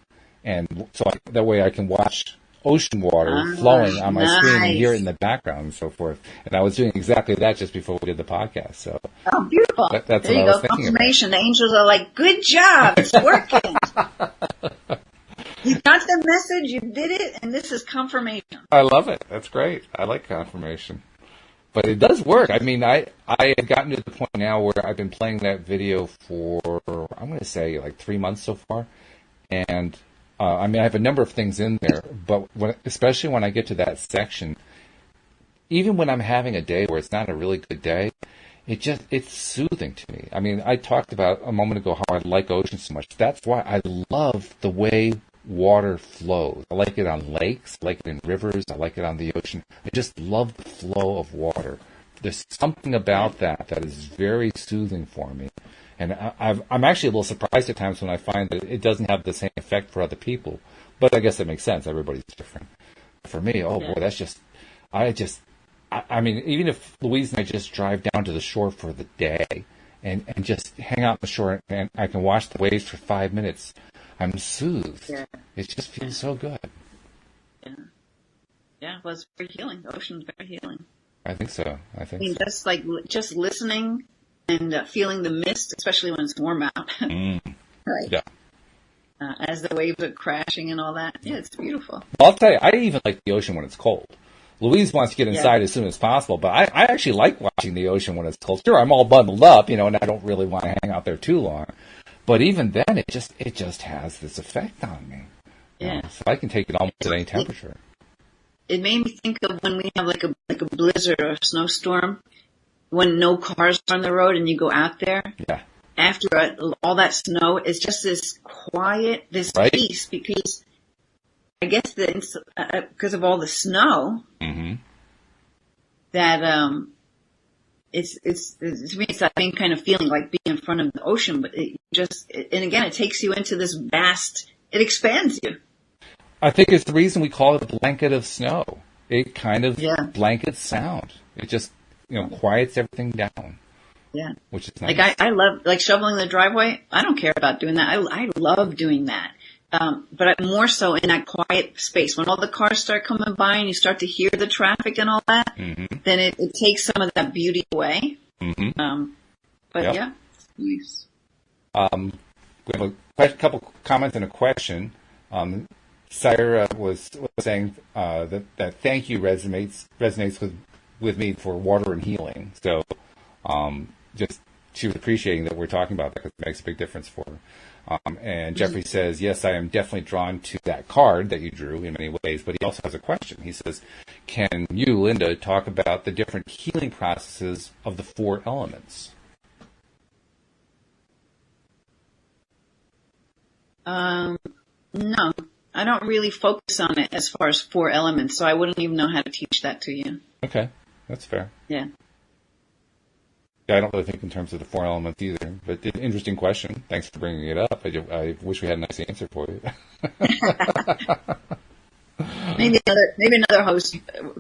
And so that way I can watch ocean water flowing on my screen and hear it in the background and so forth. And I was doing exactly that just before we did the podcast. So beautiful. That's there what you I was go. thinking Confirmation. about. The angels are like, good job. It's working. You got the message. You did it. And this is confirmation. I love it. That's great. I like confirmation. But it does work. I mean, I have gotten to the point now where I've been playing that video for, I'm going to say, like 3 months so far. And, I have a number of things in there, but especially when I get to that section, even when I'm having a day where it's not a really good day, it's soothing to me. I mean, I talked about a moment ago how I like oceans so much. That's why I love the way water flows. I like it on lakes, I like it in rivers, I like it on the ocean. I just love the flow of water. There's something about that is very soothing for me. And I'm actually a little surprised at times when I find that it doesn't have the same effect for other people. But I guess that makes sense. Everybody's different. For me, boy, that's just, I mean, even if Louise and I just drive down to the shore for the day and just hang out on the shore and I can watch the waves for 5 minutes, I'm soothed. Yeah. It just feels so good. Yeah. Yeah, well, it's very healing. The ocean's very healing. I think so. I mean, so. Just listening and feeling the mist, especially when it's warm out. Right. Yeah. As the waves are crashing and all that. Yeah, it's beautiful. Well, I'll tell you, I even like the ocean when it's cold. Louise wants to get inside as soon as possible, but I actually like watching the ocean when it's cold. Sure, I'm all bundled up, and I don't really want to hang out there too long. But even then, it just has this effect on me. Yeah. So I can take it almost at any temperature. It made me think of when we have like a blizzard or a snowstorm, when no cars are on the road and you go out there. Yeah. After all that snow, it's just this quiet, this peace, because I guess because of all the snow, that to me it's that same kind of feeling like being in front of the ocean, but and again it takes you into this vast, it expands you. I think it's the reason we call it a blanket of snow. It kind of blankets sound. It just quiets everything down. Yeah. Which is nice. Like I love shoveling the driveway. I don't care about doing that. I love doing that. But more so in that quiet space when all the cars start coming by and you start to hear the traffic and all that, then it takes some of that beauty away. But yeah, it's nice. We have a couple comments and a question. Sarah was saying that thank you resonates with me for water and healing. So just she was appreciating that we're talking about that because it makes a big difference for her. And Jeffrey says, yes, I am definitely drawn to that card that you drew in many ways, but he also has a question. He says, can you, Linda, talk about the different healing processes of the 4 elements? No, I don't really focus on it as far as 4 elements, so I wouldn't even know how to teach that to you. Okay, that's fair. Yeah. Yeah, I don't really think in terms of the 4 elements either, but interesting question. Thanks for bringing it up. I wish we had a nice answer for you. maybe another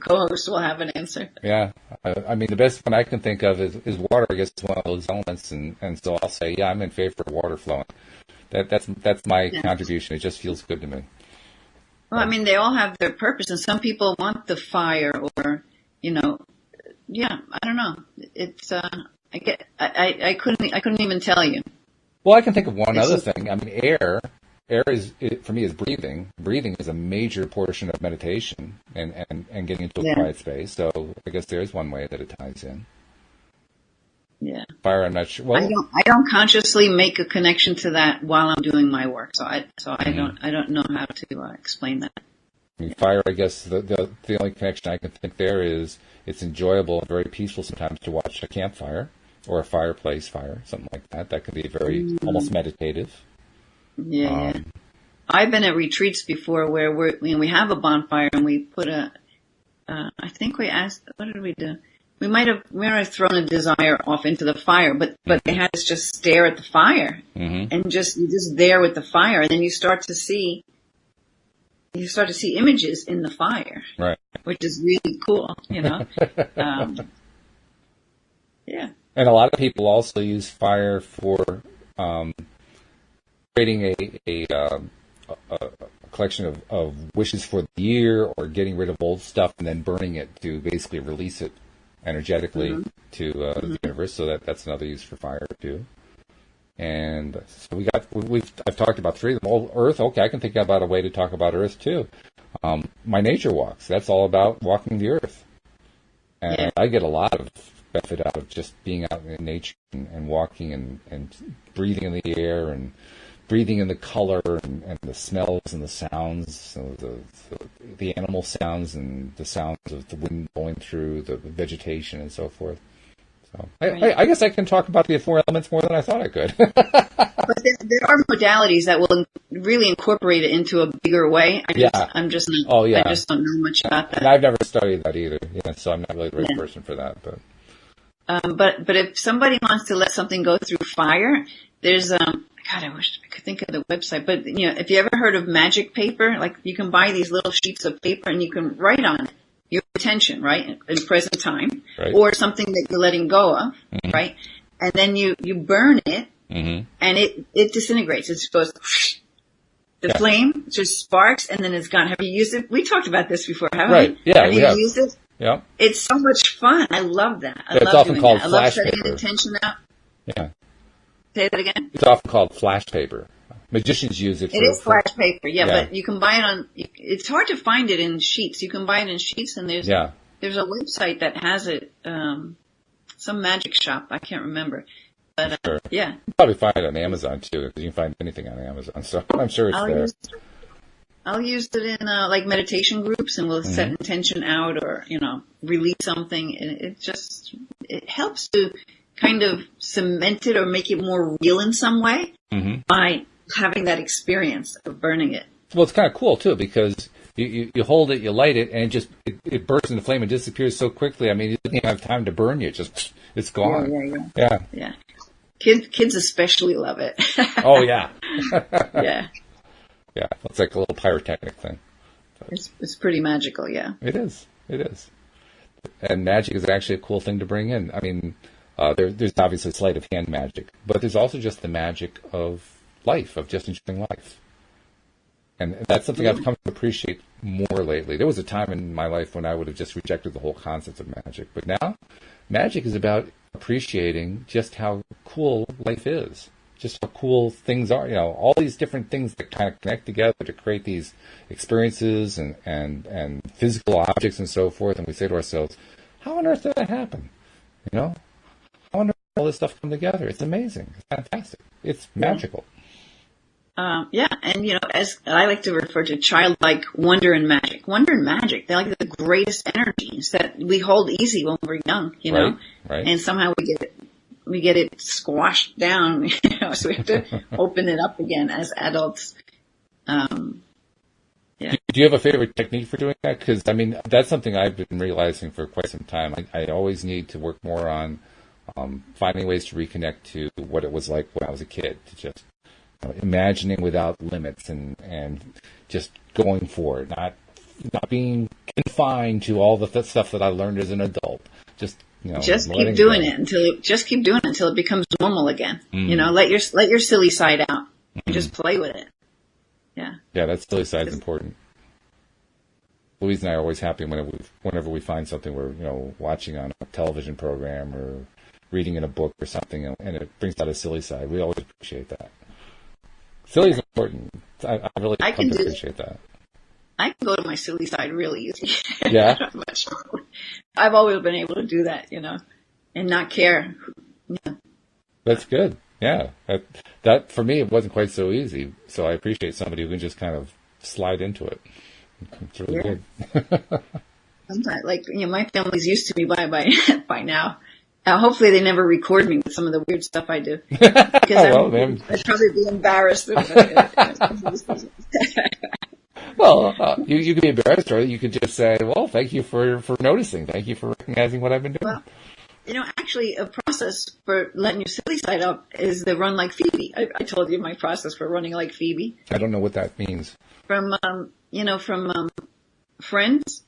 co-host will have an answer. Yeah, I mean the best one I can think of is water. I guess it's one of those elements, and so I'll say, yeah, I'm in favor of water flowing. That's my contribution. It just feels good to me. Well, I mean, they all have their purpose, and some people want the fire, or yeah, I don't know. It's I couldn't even tell you. Well, I can think of one other thing. I mean, air for me is breathing. Breathing is a major portion of meditation and getting into a quiet space. So I guess there's one way that it ties in. Yeah. Fire, I'm not sure. Well, I don't consciously make a connection to that while I'm doing my work. So I don't know how to explain that. I mean, fire, I guess the only connection I can think there is it's enjoyable and very peaceful sometimes to watch a campfire or a fireplace fire, something like that. That can be very almost meditative. Yeah. I've been at retreats before where we have a bonfire and we put I think we asked, what did we do? We might have thrown a desire off into the fire, but they had us just stare at the fire and you're just there with the fire, and then you start to see images in the fire, right? Which is really cool, Yeah. And a lot of people also use fire for creating a collection of wishes for the year, or getting rid of old stuff and then burning it to basically release it energetically to the universe. So that's another use for fire too. And so I've talked about 3 of them. Oh, Earth. Okay, I can think about a way to talk about Earth too. My nature walks. That's all about walking the Earth, and I get a lot of benefit out of just being out in nature and walking and breathing in the air and breathing in the color and the smells and the sounds, so the animal sounds and the sounds of the wind blowing through the vegetation and so forth. So I guess I can talk about the 4 elements more than I thought I could. But there are modalities that will really incorporate it into a bigger way. I just don't know much about that. And I've never studied that either, so I'm not really the right person for that. But if somebody wants to let something go through fire, there's God, I wish I could think of the website. But if you ever heard of magic paper, like you can buy these little sheets of paper and you can write on it your intention, right, in present time, or something that you're letting go of, right, and then you burn it, and it disintegrates. It just goes The flame just sparks and then it's gone. Have you used it? We talked about this before, haven't Right. we? Yeah, have you used it? Yeah. It's so much fun. I love that. I it's love often doing called that. I love flash setting paper. an intention out. Yeah. Say that again? It's often called flash paper. Magicians use it. It is flash paper, yeah, but you can buy it on, it's hard to find it in sheets. You can buy it in sheets and there's a website that has it, some magic shop. I can't remember. But, sure. yeah. You can probably find it on Amazon too, because you can find anything on Amazon. So I'm sure it's there. I'll use it in, like meditation groups and we'll set intention out or, release something. And it helps to kind of cement it or make it more real in some way by having that experience of burning it. Well, it's kind of cool too, because you hold it, you light it, and it bursts into flame and disappears so quickly. I mean, you don't even have time to burn you. It's gone. Yeah. Kids especially love it. Oh yeah. Yeah. Yeah. It's like a little pyrotechnic thing. It's pretty magical. Yeah. It is. And magic is actually a cool thing to bring in. I mean, there's obviously sleight of hand magic, but there's also just the magic of life, of just enjoying life. And that's something I've come to appreciate more lately. There was a time in my life when I would have just rejected the whole concept of magic. But now, magic is about appreciating just how cool life is, just how cool things are. All these different things that kind of connect together to create these experiences and physical objects and so forth. And we say to ourselves, how on earth did that happen? How on earth did all this stuff come together? It's amazing. It's fantastic. It's magical. And as I like to refer to childlike wonder and magic. Wonder and magic, they're like the greatest energies that we hold easy when we're young, Right. And somehow we get it squashed down, so we have to open it up again as adults. Do you have a favorite technique for doing that? Because, I mean, that's something I've been realizing for quite some time. I always need to work more on finding ways to reconnect to what it was like when I was a kid, to just imagining without limits and just going for it, not being confined to all the stuff that I learned as an adult. Just keep doing it until it becomes normal again. Let your silly side out. Just play with it. Yeah. Yeah, that silly side is important. Louise and I are always happy whenever we find something we're watching on a television program or reading in a book or something, and it brings out a silly side. We always appreciate that. Silly is important. I really appreciate that. I can go to my silly side really easy. Yeah. I've always been able to do that, and not care. Yeah. That's good. Yeah. That for me, it wasn't quite so easy. So I appreciate somebody who can just kind of slide into it. It's really good. Sometimes, my family's used to me by now. Hopefully they never record me with some of the weird stuff I do. Because I'd probably be embarrassed. Well, you could be embarrassed, or you could just say, well, thank you for noticing. Thank you for recognizing what I've been doing. Well, actually, a process for letting your silly side up is the run like Phoebe. I told you my process for running like Phoebe. I don't know what that means. From Friends,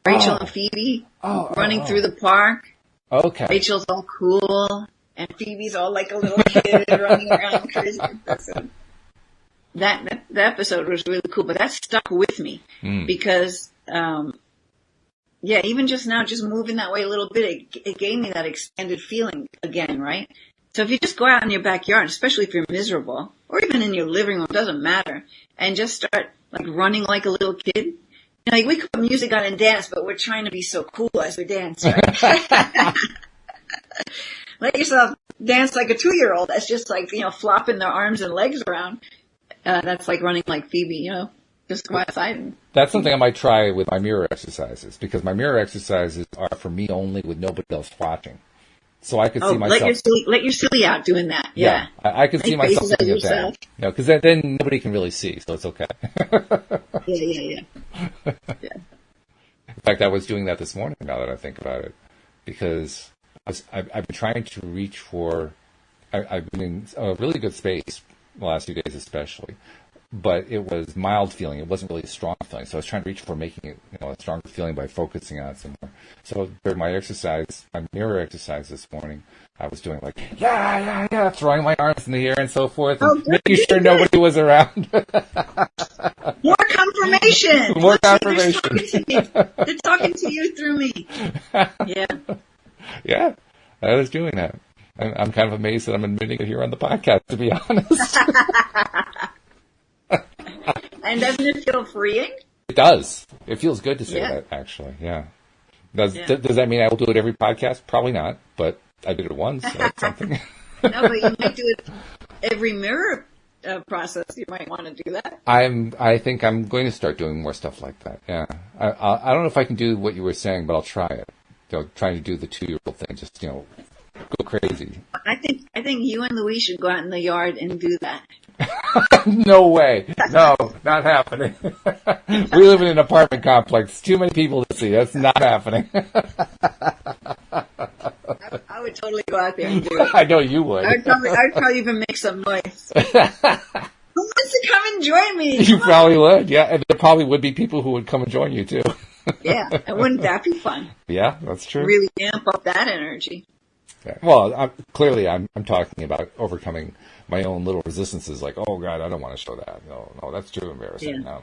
Rachel and Phoebe running through the park. Okay. Rachel's all cool, and Phoebe's all like a little kid running around crazy. That episode was really cool, but that stuck with me because, even just now, just moving that way a little bit, it gave me that expanded feeling again, right? So if you just go out in your backyard, especially if you're miserable, or even in your living room, doesn't matter, and just start running like a little kid. We could put music on and dance, but we're trying to be so cool as we dance, right? Let yourself dance like a 2-year-old. That's just flopping their arms and legs around. That's like running like Phoebe, just go outside. That's something I might try with my mirror exercises, because my mirror exercises are for me only with nobody else watching. So I could see myself. Let your silly out doing that. Yeah. I could see myself doing that. Because then nobody can really see, so it's okay. Yeah. In fact, I was doing that this morning, now that I think about it, because I've been trying to reach for. I've been in a really good space the last few days, especially, but it was mild feeling. It wasn't really a strong feeling. So I was trying to reach for making it, a stronger feeling by focusing on it some more. So during my mirror exercise this morning, I was doing like, yeah, throwing my arms in the air and so forth, and making sure nobody was around. More confirmation. More confirmation. They're talking to you through me. Yeah. Yeah, I was doing that. I'm kind of amazed that I'm admitting it here on the podcast, to be honest. And doesn't it feel freeing? It does. It feels good to say that, actually. Yeah. Does that mean I will do it every podcast? Probably not, but I did it once, so that's something. No, but you might do it every mirror process. You might want to do that. I think I'm going to start doing more stuff like that. Yeah. I don't know if I can do what you were saying, but I'll try it. Trying to do the 2-year-old thing, just, go crazy. I think you and Louis should go out in the yard and do that. No way. No, not happening. We live in an apartment complex. Too many people to see. That's not happening. I would totally go out there and do it. I know you would. I'd probably even make some noise. Who wants to come and join me? You probably would, yeah. And there probably would be people who would come and join you, too. Yeah, and wouldn't that be fun? Yeah, that's true. Really amp up that energy. Yeah. Well, I'm talking about overcoming my own little resistances, like, oh, God, I don't want to show that. No, that's too embarrassing. Yeah.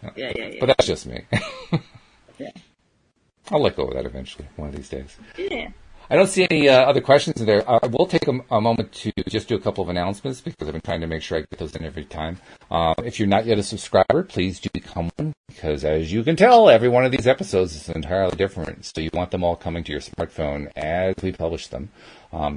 No. Yeah. But that's just me. Yeah. I'll let go of that eventually, one of these days. Yeah. I don't see any other questions in there. I will take a moment to just do a couple of announcements because I've been trying to make sure I get those in every time. If you're not yet a subscriber, please do become one because, as you can tell, every one of these episodes is entirely different. So you want them all coming to your smartphone as we publish them.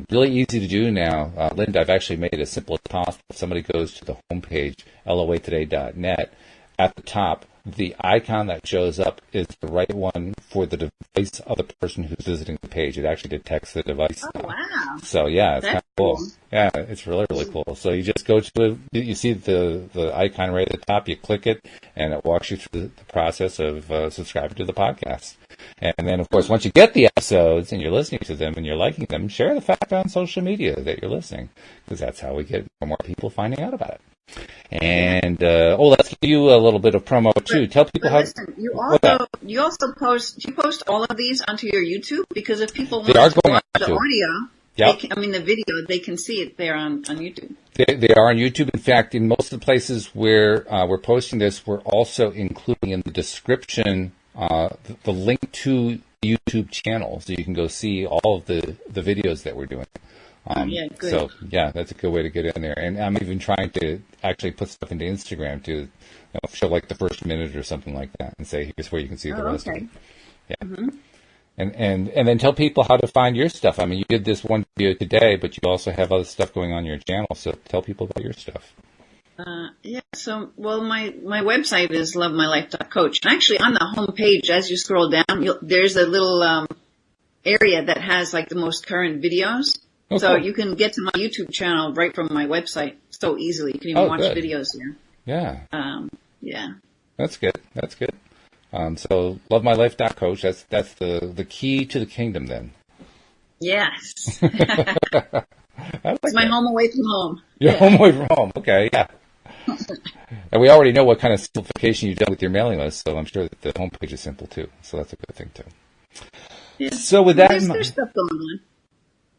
Really easy to do now. Linda, I've actually made it as simple as possible. If somebody goes to the homepage, loatoday.net, at the top, the icon that shows up is the right one for the device of the person who's visiting the page. It actually detects the device. Oh, wow. So, yeah, it's kind of cool. Yeah, it's really, really cool. So you just go to it, you see the icon right at the top, you click it, and it walks you through the process of subscribing to the podcast. And then, of course, once you get the episodes and you're listening to them and you're liking them, share the fact on social media that you're listening, because that's how we get more people finding out about it. And let's give you a little bit of promo too. Tell people how. Listen, you also post all of these onto your YouTube because if people want to watch the audio, the video, they can see it there on YouTube. They are on YouTube. In fact, in most of the places where we're posting this, we're also including in the description the link to the YouTube channel, so you can go see all of the videos that we're doing. Good. So, yeah, that's a good way to get in there. And I'm even trying to actually put stuff into Instagram to show like the first minute or something like that and say, here's where you can see the rest of it. Yeah. Mm-hmm. And then tell people how to find your stuff. I mean, you did this one video today, but you also have other stuff going on your channel. So tell people about your stuff. My website is lovemylife.coach. And actually on the home page, as you scroll down, there's a little area that has like the most current videos. Oh, so cool. You can get to my YouTube channel right from my website so easily. You can even watch videos here. Yeah. Yeah. That's good. So lovemylife.coach, that's the key to the kingdom then. Yes. It's my home away from home. Your home away from home. Okay, yeah. And we already know what kind of simplification you've done with your mailing list, so I'm sure that the homepage is simple too. So that's a good thing too. Yeah. So with that, there's stuff going on.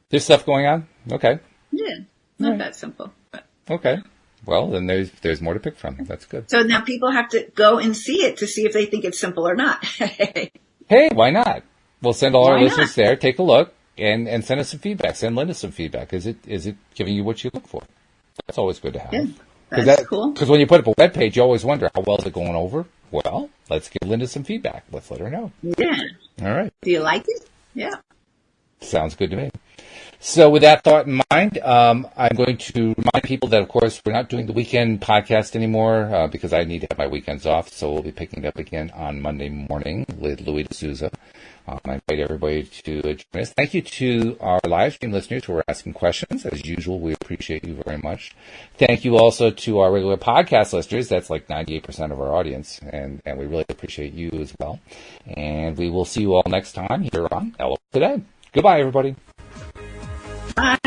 There's stuff going on? Okay. Yeah, not that simple. But. Okay. Well, then there's more to pick from. That's good. So now people have to go and see it to see if they think it's simple or not. Hey, why not? We'll send all our listeners there, take a look, and send us some feedback. Send Linda some feedback. Is it giving you what you look for? That's always good to have. Yeah, that's cool. Because when you put up a web page, you always wonder, how well is it going over? Well, let's give Linda some feedback. Let's let her know. Yeah. All right. Do you like it? Yeah. Sounds good to me. So with that thought in mind, I'm going to remind people that, of course, we're not doing the weekend podcast anymore because I need to have my weekends off. So we'll be picking it up again on Monday morning with Louis D'Souza. I invite everybody to join us. Thank you to our live stream listeners who are asking questions. As usual, we appreciate you very much. Thank you also to our regular podcast listeners. That's like 98% of our audience, and we really appreciate you as well. And we will see you all next time here on LOA Today. Goodbye, everybody. Bye.